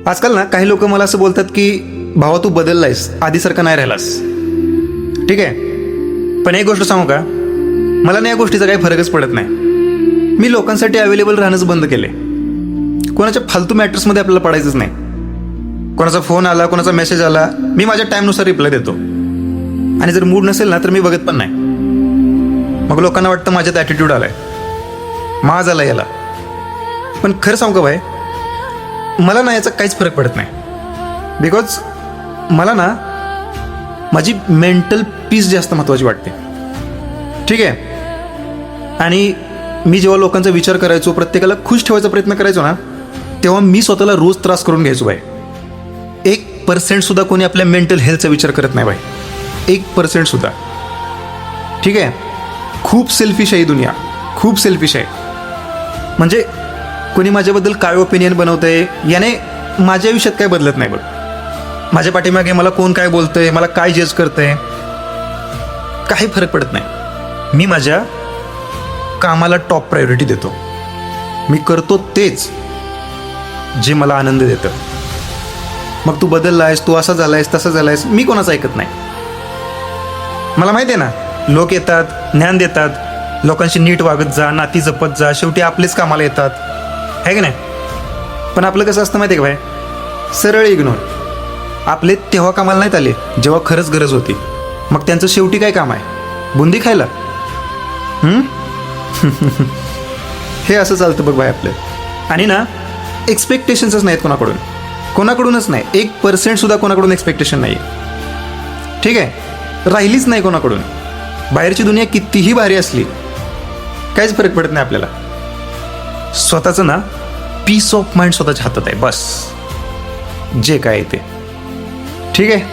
आजकाल ना काही लोक मला असं बोलतात की भावा तू बदललायस, आधीसारखं नाही राहिलास. ठीक आहे, पण एक गोष्ट सांगू का, मला ना या गोष्टीचा काही फरकच पडत नाही. मी लोकांसाठी अवेलेबल राहणंच बंद केले. कोणाच्या फालतू मॅटर्समध्ये आपल्याला पडायचंच नाही. कोणाचा फोन आला, कोणाचा मेसेज आला, मी माझ्या टाईमनुसार रिप्लाय देतो. आणि जर मूड नसेल ना तर मी बघत पण नाही. मग लोकांना वाटतं माझ्यात ॲटिट्यूड आलाय, माज आला याला. पण खरं सांगू का भाई, मला ना याचा काहीच फरक पडत नाही. बिकॉज मला ना माझी मेंटल पीस जास्त महत्त्वाची वाटते. ठीक आहे, आणि मी जेव्हा लोकांचा विचार करायचो, प्रत्येकाला खुश ठेवायचा प्रयत्न करायचो ना, तेव्हा मी स्वतःला रोज त्रास करून घ्यायचो भाई. 1% सुद्धा कोणी आपल्या मेंटल हेल्थचा विचार करत नाही भाई, 1% सुद्धा. ठीक आहे, खूप सेल्फिश आहे ही दुनिया, खूप सेल्फिश आहे. म्हणजे कोणी माझ्याबद्दल काय ओपिनियन बनवतंय याने माझ्या आयुष्यात काय बदलत नाही बघ. माझ्या पाठीमागे मला कोण काय बोलतंय, मला काय जज करतंय, काही फरक पडत नाही. मी माझ्या कामाला टॉप प्रायोरिटी देतो. मी करतो तेच जे मला आनंद देतं. मग तू बदललायस, तू असा झालायस, तसा झालायस, मी कोणाचं ऐकत नाही. मला माहिती आहे ना, लोक येतात, ज्ञान देतात, लोकांशी नीट वागत जा, नाती जपत जा, शेवटी आपलेच कामाला येतात, आहे की नाही. पण आपलं कसं असतं माहिती आहे का भाई, सरळ इग्नोर. आपले तेव्हा कामाला नाहीत आले जेव्हा खरंच गरज होती. मग त्यांचं शेवटी काय काम आहे, बुंदी खायला. हे असं चालतं बघ भाई आपलं. आणि ना एक्सपेक्टेशन्सच नाहीत कोणाकडून, कोणाकडूनच नाही. 1% सुद्धा कोणाकडून एक्सपेक्टेशन नाही. ठीक आहे, राहिलीच नाही कोणाकडून. बाहेरची दुनिया कितीही भारी असली काहीच फरक पडत नाही आपल्याला. स्वतःचं ना पीस ऑफ माइंड स्वतःच्या हातात आहे, बस. जे काय आहे ते ठीक आहे.